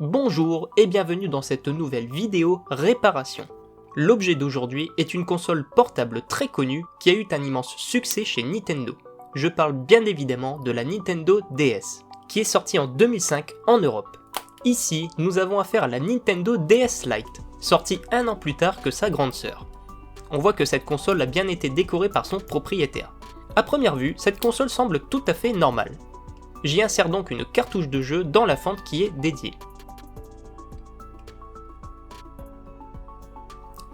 Bonjour et bienvenue dans cette nouvelle vidéo réparation. L'objet d'aujourd'hui est une console portable très connue qui a eu un immense succès chez Nintendo. Je parle bien évidemment de la Nintendo DS, qui est sortie en 2005 en Europe. Ici, nous avons affaire à la Nintendo DS Lite, sortie un an plus tard que sa grande sœur. On voit que cette console a bien été décorée par son propriétaire. A première vue, cette console semble tout à fait normale. J'y insère donc une cartouche de jeu dans la fente qui est dédiée.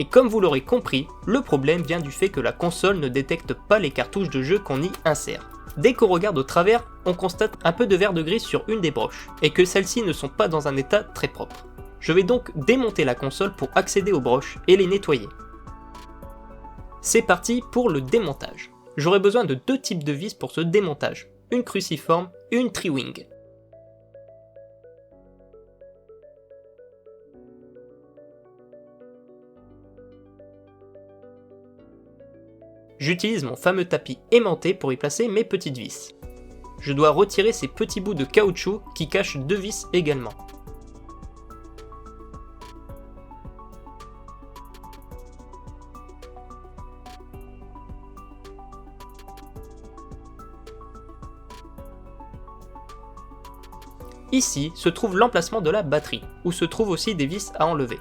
Et comme vous l'aurez compris, le problème vient du fait que la console ne détecte pas les cartouches de jeu qu'on y insère. Dès qu'on regarde au travers, on constate un peu de verre de gris sur une des broches, et que celles-ci ne sont pas dans un état très propre. Je vais donc démonter la console pour accéder aux broches et les nettoyer. C'est parti pour le démontage. J'aurai besoin de deux types de vis pour ce démontage, une cruciforme et une tri-wing. J'utilise mon fameux tapis aimanté pour y placer mes petites vis. Je dois retirer ces petits bouts de caoutchouc qui cachent deux vis également. Ici se trouve l'emplacement de la batterie, où se trouvent aussi des vis à enlever.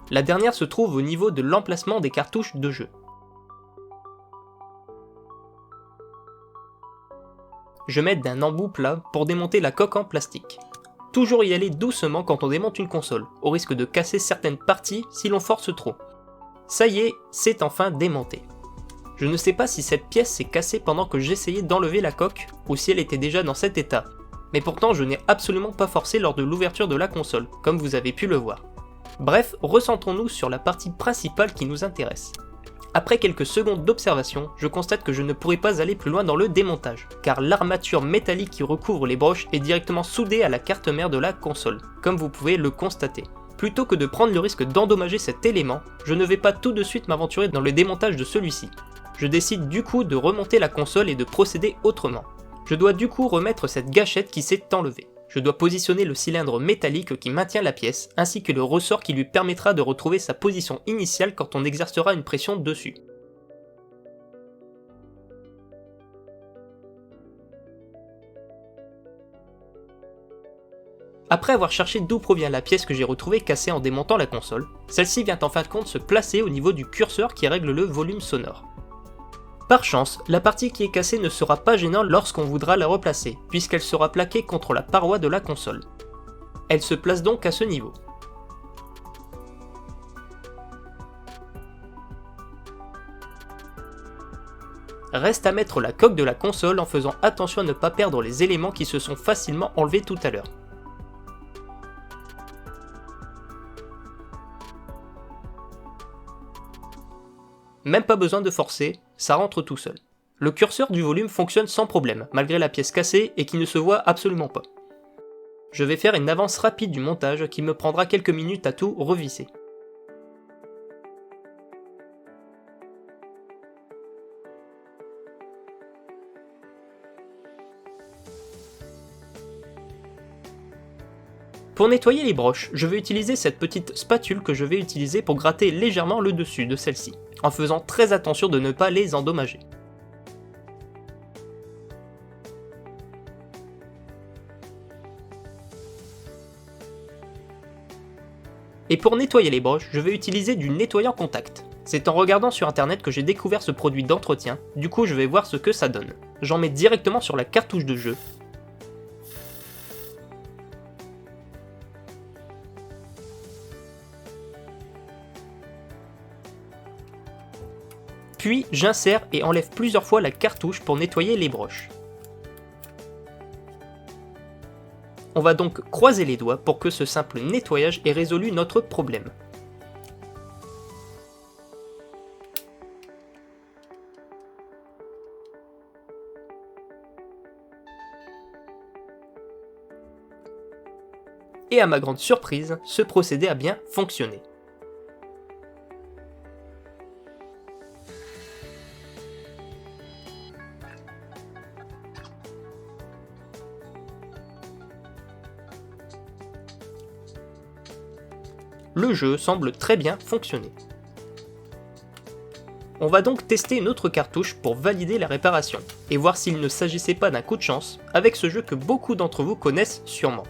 La dernière se trouve au niveau de l'emplacement des cartouches de jeu. Je m'aide d'un embout plat pour démonter la coque en plastique. Toujours y aller doucement quand on démonte une console, au risque de casser certaines parties si l'on force trop. Ça y est, c'est enfin démonté. Je ne sais pas si cette pièce s'est cassée pendant que j'essayais d'enlever la coque, ou si elle était déjà dans cet état. Mais pourtant je n'ai absolument pas forcé lors de l'ouverture de la console, comme vous avez pu le voir. Bref, recentrons-nous sur la partie principale qui nous intéresse. Après quelques secondes d'observation, je constate que je ne pourrai pas aller plus loin dans le démontage, car l'armature métallique qui recouvre les broches est directement soudée à la carte mère de la console, comme vous pouvez le constater. Plutôt que de prendre le risque d'endommager cet élément, je ne vais pas tout de suite m'aventurer dans le démontage de celui-ci. Je décide du coup de remonter la console et de procéder autrement. Je dois du coup remettre cette gâchette qui s'est enlevée. Je dois positionner le cylindre métallique qui maintient la pièce, ainsi que le ressort qui lui permettra de retrouver sa position initiale quand on exercera une pression dessus. Après avoir cherché d'où provient la pièce que j'ai retrouvée cassée en démontant la console, celle-ci vient en fin de compte se placer au niveau du curseur qui règle le volume sonore. Par chance, la partie qui est cassée ne sera pas gênante lorsqu'on voudra la replacer, puisqu'elle sera plaquée contre la paroi de la console. Elle se place donc à ce niveau. Reste à mettre la coque de la console en faisant attention à ne pas perdre les éléments qui se sont facilement enlevés tout à l'heure. Même pas besoin de forcer, ça rentre tout seul. Le curseur du volume fonctionne sans problème, malgré la pièce cassée et qui ne se voit absolument pas. Je vais faire une avance rapide du montage qui me prendra quelques minutes à tout revisser. Pour nettoyer les broches, je vais utiliser cette petite spatule que je vais utiliser pour gratter légèrement le dessus de celle-ci, en faisant très attention de ne pas les endommager. Et pour nettoyer les broches, je vais utiliser du nettoyant contact. C'est en regardant sur internet que j'ai découvert ce produit d'entretien, du coup je vais voir ce que ça donne. J'en mets directement sur la cartouche de jeu. Puis j'insère et enlève plusieurs fois la cartouche pour nettoyer les broches. On va donc croiser les doigts pour que ce simple nettoyage ait résolu notre problème. Et à ma grande surprise, ce procédé a bien fonctionné. le jeu semble très bien fonctionner. On va donc tester une autre cartouche pour valider la réparation, et voir s'il ne s'agissait pas d'un coup de chance avec ce jeu que beaucoup d'entre vous connaissent sûrement.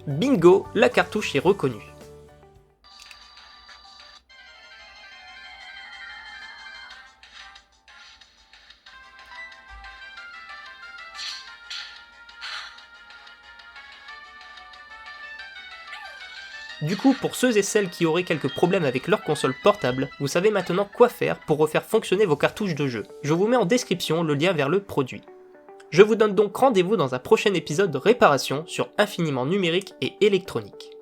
Bingo, la cartouche est reconnue. Du coup, pour ceux et celles qui auraient quelques problèmes avec leur console portable, vous savez maintenant quoi faire pour refaire fonctionner vos cartouches de jeu. Je vous mets en description le lien vers le produit. Je vous donne donc rendez-vous dans un prochain épisode de réparation sur infiniment numérique et électronique.